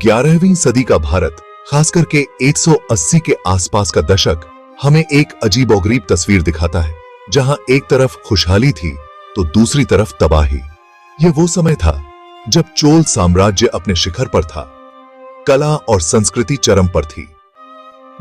11वीं सदी का भारत, खास करके 180 के आसपास का दशक, हमें एक अजीबोगरीब तस्वीर दिखाता है, जहां एक तरफ खुशहाली थी तो दूसरी तरफ तबाही। यह वो समय था जब चोल साम्राज्य अपने शिखर पर था, कला और संस्कृति चरम पर थी।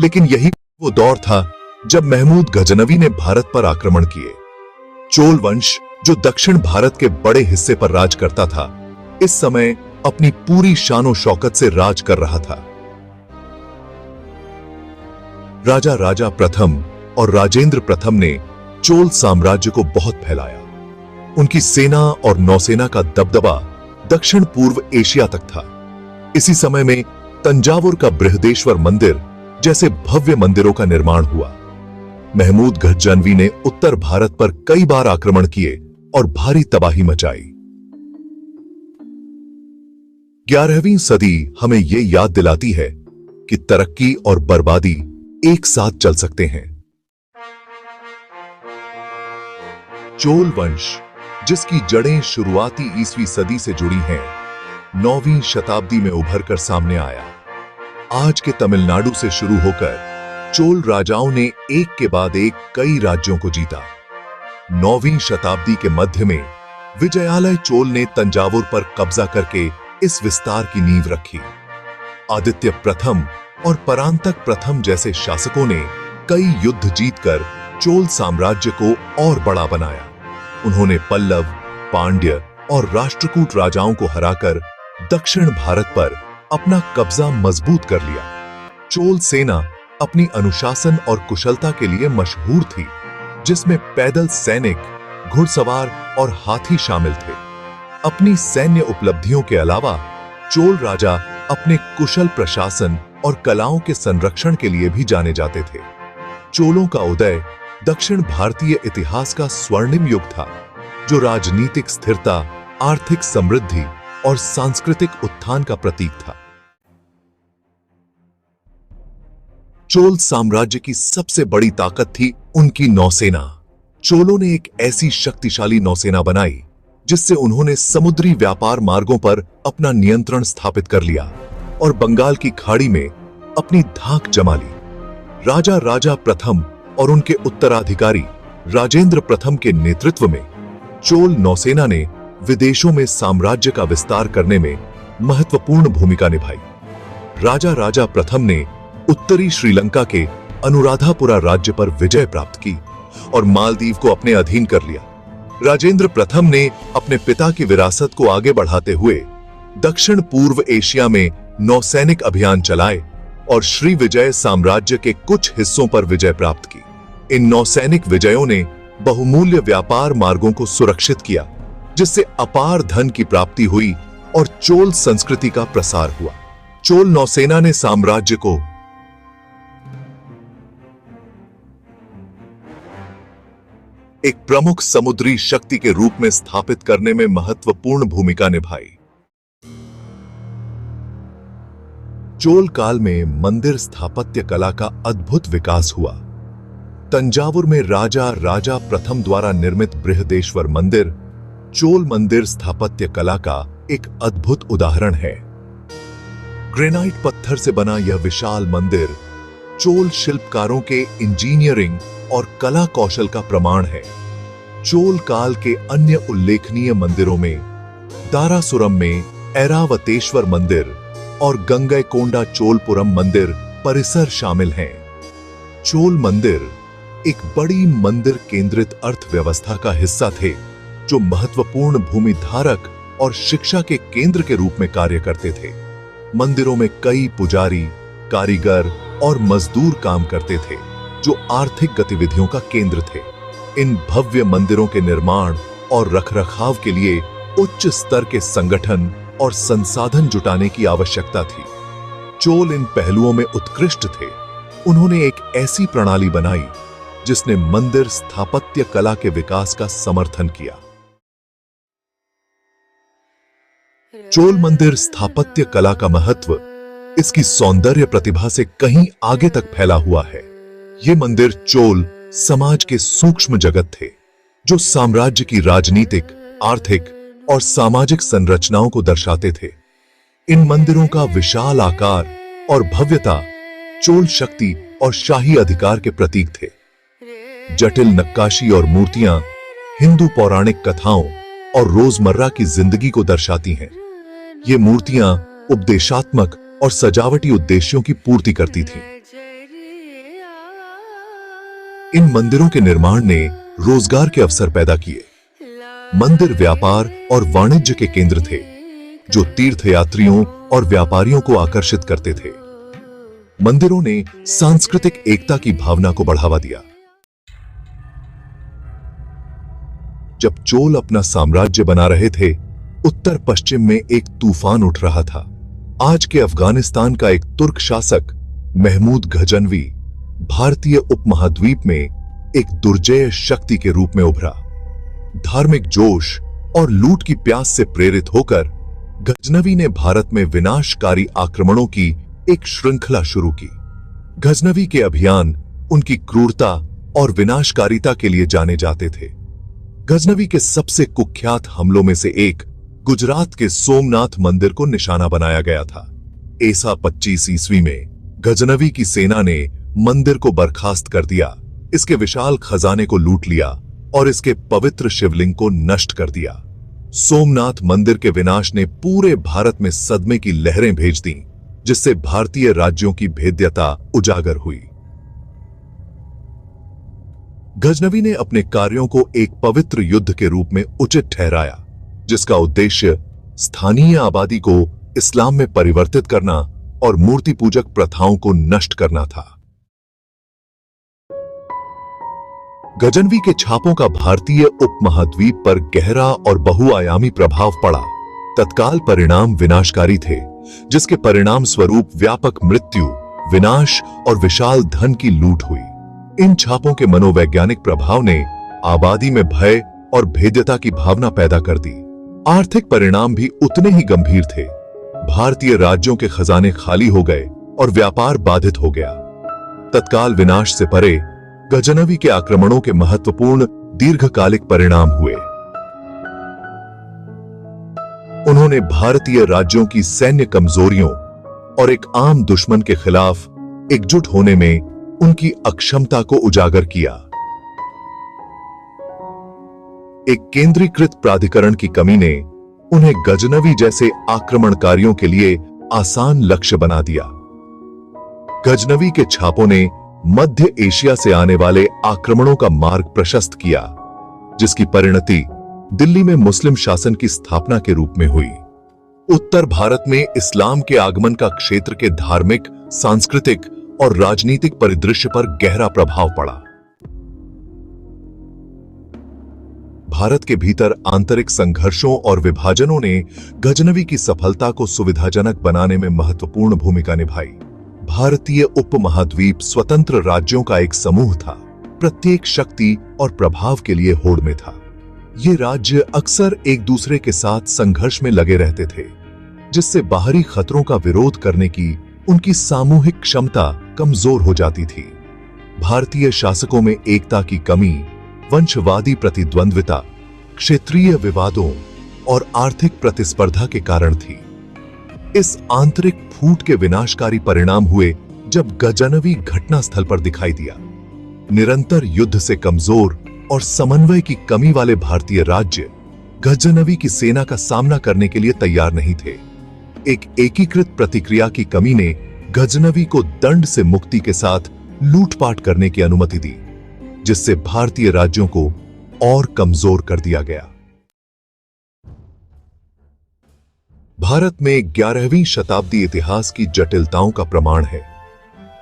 लेकिन यही वो दौर था जब महमूद गजनवी ने भारत पर आक्रमण किए। चोल वंश, जो दक्षिण भारत के बड़े हिस्से पर राज करता था, इस समय अपनी पूरी शानो शौकत से राज कर रहा था। राजा राजा प्रथम और राजेंद्र प्रथम ने चोल साम्राज्य को बहुत फैलाया। उनकी सेना और नौसेना का दबदबा दक्षिण पूर्व एशिया तक था। इसी समय में तंजावुर का बृहदेश्वर मंदिर जैसे भव्य मंदिरों का निर्माण हुआ। महमूद गजनवी ने उत्तर भारत पर कई बार आक्रमण किए और भारी तबाही मचाई। 11वीं सदी हमें यह याद दिलाती है कि तरक्की और बर्बादी एक साथ चल सकते हैं। चोल वंश, जिसकी जड़ें शुरुआती ईसवी सदी से जुड़ी हैं, 9वीं शताब्दी में उभर कर सामने आया। आज के तमिलनाडु से शुरू होकर चोल राजाओं ने एक के बाद एक कई राज्यों को जीता। 9वीं शताब्दी के मध्य में विजयालय चोल ने तंजावुर पर कब्जा करके इस विस्तार की नींव रखी। आदित्य प्रथम और परांतक प्रथम जैसे शासकों ने कई युद्ध जीतकर चोल साम्राज्य को और बड़ा बनाया। उन्होंने पल्लव, पांड्य और राष्ट्रकूट राजाओं को हराकर दक्षिण भारत पर अपना कब्जा मजबूत कर लिया। चोल सेना अपनी अनुशासन और कुशलता के लिए मशहूर थी, जिसमें पैदल सैनिक, घुड़सवार और हाथी शामिल थे। अपनी सैन्य उपलब्धियों के अलावा चोल राजा अपने कुशल प्रशासन और कलाओं के संरक्षण के लिए भी जाने जाते थे। चोलों का उदय दक्षिण भारतीय इतिहास का स्वर्णिम युग था, जो राजनीतिक स्थिरता, आर्थिक समृद्धि और सांस्कृतिक उत्थान का प्रतीक था। चोल साम्राज्य की सबसे बड़ी ताकत थी उनकी नौसेना। चोलों ने एक ऐसी शक्तिशाली नौसेना बनाई जिससे उन्होंने समुद्री व्यापार मार्गों पर अपना नियंत्रण स्थापित कर लिया और बंगाल की खाड़ी में अपनी धाक जमा ली। राजा राजा प्रथम और उनके उत्तराधिकारी राजेंद्र प्रथम के नेतृत्व में चोल नौसेना ने विदेशों में साम्राज्य का विस्तार करने में महत्वपूर्ण भूमिका निभाई। राजा राजा प्रथम ने उत्तरी श्रीलंका के अनुराधापुरा राज्य पर विजय प्राप्त की और मालदीव को अपने अधीन कर लिया। राजेंद्र प्रथम ने अपने पिता की विरासत को आगे बढ़ाते हुए दक्षिण पूर्व एशिया में नौसैनिक अभियान चलाए और श्री विजय साम्राज्य के कुछ हिस्सों पर विजय प्राप्त की। इन नौसैनिक विजयों ने बहुमूल्य व्यापार मार्गों को सुरक्षित किया, जिससे अपार धन की प्राप्ति हुई और चोल संस्कृति का प्रसार हुआ। चोल नौसेना ने साम्राज्य को एक प्रमुख समुद्री शक्ति के रूप में स्थापित करने में महत्वपूर्ण भूमिका निभाई। चोल काल में मंदिर स्थापत्य कला का अद्भुत विकास हुआ। तंजावुर में राजा राजा प्रथम द्वारा निर्मित बृहदेश्वर मंदिर चोल मंदिर स्थापत्य कला का एक अद्भुत उदाहरण है। ग्रेनाइट पत्थर से बना यह विशाल मंदिर चोल शिल्पकारों के इंजीनियरिंग और कला कौशल का प्रमाण है। चोल काल के अन्य उल्लेखनीय मंदिरों में दारासुरम में ऐरावतेश्वर मंदिर और गंगईकोंडा चोलपुरम मंदिर परिसर शामिल हैं। चोल मंदिर एक बड़ी मंदिर केंद्रित अर्थव्यवस्था का हिस्सा थे, जो महत्वपूर्ण भूमि धारक और शिक्षा के केंद्र के रूप में कार्य करते थे। मंदिरों में कई पुजारी, कारीगर और मजदूर काम करते थे, जो आर्थिक गतिविधियों का केंद्र थे। इन भव्य मंदिरों के निर्माण और रखरखाव के लिए उच्च स्तर के संगठन और संसाधन जुटाने की आवश्यकता थी। चोल इन पहलुओं में उत्कृष्ट थे। उन्होंने एक ऐसी प्रणाली बनाई जिसने मंदिर स्थापत्य कला के विकास का समर्थन किया। चोल मंदिर स्थापत्य कला का महत्व इसकी सौंदर्य प्रतिभा से कहीं आगे तक फैला हुआ है। ये मंदिर चोल समाज के सूक्ष्म जगत थे, जो साम्राज्य की राजनीतिक, आर्थिक और सामाजिक संरचनाओं को दर्शाते थे। इन मंदिरों का विशाल आकार और भव्यता चोल शक्ति और शाही अधिकार के प्रतीक थे। जटिल नक्काशी और मूर्तियां हिंदू पौराणिक कथाओं और रोजमर्रा की जिंदगी को दर्शाती हैं। ये मूर्तियां उपदेशात्मक और सजावटी उद्देश्यों की पूर्ति करती थीं। इन मंदिरों के निर्माण ने रोजगार के अवसर पैदा किए। मंदिर व्यापार और वाणिज्य के केंद्र थे, जो तीर्थयात्रियों और व्यापारियों को आकर्षित करते थे। मंदिरों ने सांस्कृतिक एकता की भावना को बढ़ावा दिया। जब चोल अपना साम्राज्य बना रहे थे, उत्तर पश्चिम में एक तूफान उठ रहा था। आज के अफगानिस्तान का एक तुर्क शासक महमूद गजनवी भारतीय उपमहाद्वीप में एक दुर्जय शक्ति के रूप में उभरा। धार्मिक जोश और लूट की प्यास से प्रेरित होकर गजनवी ने भारत में विनाशकारी आक्रमणों की एक श्रृंखला शुरू की। गजनवी के अभियान उनकी क्रूरता और विनाशकारिता के लिए जाने जाते थे। गजनवी के सबसे कुख्यात हमलों में से एक गुजरात के सोमनाथ मंदिर को निशाना बनाया गया था। ईसा 25 ईस्वी में गजनवी की सेना ने मंदिर को बर्खास्त कर दिया, इसके विशाल खजाने को लूट लिया और इसके पवित्र शिवलिंग को नष्ट कर दिया। सोमनाथ मंदिर के विनाश ने पूरे भारत में सदमे की लहरें भेज दी, जिससे भारतीय राज्यों की भेद्यता उजागर हुई। गजनवी ने अपने कार्यों को एक पवित्र युद्ध के रूप में उचित ठहराया, जिसका उद्देश्य स्थानीय आबादी को इस्लाम में परिवर्तित करना और मूर्ति पूजक प्रथाओं को नष्ट करना था। गजनवी के छापों का भारतीय उपमहाद्वीप पर गहरा और बहुआयामी प्रभाव पड़ा। तत्काल परिणाम विनाशकारी थे, जिसके परिणाम स्वरूप व्यापक मृत्यु, विनाश और विशाल धन की लूट हुई। इन छापों के मनोवैज्ञानिक प्रभाव ने आबादी में भय और भेद्यता की भावना पैदा कर दी। आर्थिक परिणाम भी उतने ही गंभीर थे। भारतीय राज्यों के खजाने खाली हो गए और व्यापार बाधित हो गया। तत्काल विनाश से परे गजनवी के आक्रमणों के महत्वपूर्ण दीर्घकालिक परिणाम हुए। उन्होंने भारतीय राज्यों की सैन्य कमजोरियों और एक आम दुश्मन के खिलाफ एकजुट होने में उनकी अक्षमता को उजागर किया। एक केंद्रीकृत प्राधिकरण की कमी ने उन्हें गजनवी जैसे आक्रमणकारियों के लिए आसान लक्ष्य बना दिया। गजनवी के छापों ने मध्य एशिया से आने वाले आक्रमणों का मार्ग प्रशस्त किया, जिसकी परिणति दिल्ली में मुस्लिम शासन की स्थापना के रूप में हुई। उत्तर भारत में इस्लाम के आगमन का क्षेत्र के धार्मिक, सांस्कृतिक और राजनीतिक परिदृश्य पर गहरा प्रभाव पड़ा। भारत के भीतर आंतरिक संघर्षों और विभाजनों ने गजनवी की सफलता को सुविधाजनक बनाने में महत्वपूर्ण भूमिका निभाई। भारतीय उपमहाद्वीप स्वतंत्र राज्यों का एक समूह था, प्रत्येक शक्ति और प्रभाव के लिए होड़ में था। ये राज्य अक्सर एक दूसरे के साथ संघर्ष में लगे रहते थे, जिससे बाहरी खतरों का विरोध करने की उनकी सामूहिक क्षमता कमजोर हो जाती थी। भारतीय शासकों में एकता की कमी, वंशवादी प्रतिद्वंद्विता, क्षेत्रीय विवादों और आर्थिक प्रतिस्पर्धा के कारण थी। इस आंतरिक फूट के विनाशकारी परिणाम हुए जब गजनवी घटनास्थल पर दिखाई दिया। निरंतर युद्ध से कमजोर और समन्वय की कमी वाले भारतीय राज्य गजनवी की सेना का सामना करने के लिए तैयार नहीं थे। एक एकीकृत प्रतिक्रिया की कमी ने गजनवी को दंड से मुक्ति के साथ लूटपाट करने की अनुमति दी, जिससे भारतीय राज्यों को और कमजोर कर दिया गया। भारत में 11वीं शताब्दी इतिहास की जटिलताओं का प्रमाण है।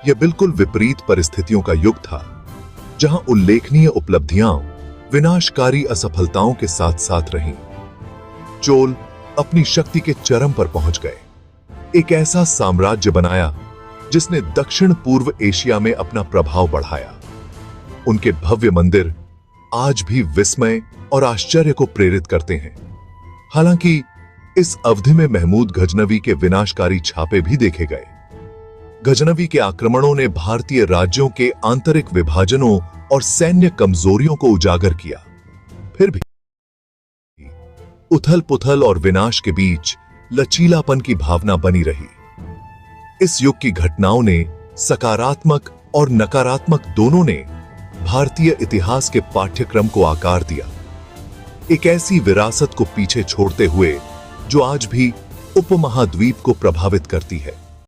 यह बिल्कुल विपरीत परिस्थितियों का युग था, जहां उल्लेखनीय उपलब्धियां विनाशकारी असफलताओं के साथ साथ रहीं। चोल अपनी शक्ति के चरम पर पहुंच गए, एक ऐसा साम्राज्य बनाया जिसने दक्षिण पूर्व एशिया में अपना प्रभाव बढ़ाया। उनके भव्य मंदिर आज भी विस्मय और आश्चर्य को प्रेरित करते हैं। हालांकि इस अवधि में महमूद गजनवी के विनाशकारी छापे भी देखे गए। गजनवी के आक्रमणों ने भारतीय राज्यों के आंतरिक विभाजनों और सैन्य कमजोरियों को उजागर किया। फिर भी उथल पुथल और विनाश के बीच लचीलापन की भावना बनी रही। इस युग की घटनाओं ने सकारात्मक और नकारात्मक दोनों ने भारतीय इतिहास के पाठ्यक्रम को आकार दिया, एक ऐसी विरासत को पीछे छोड़ते हुए जो आज भी उपमहाद्वीप को प्रभावित करती है।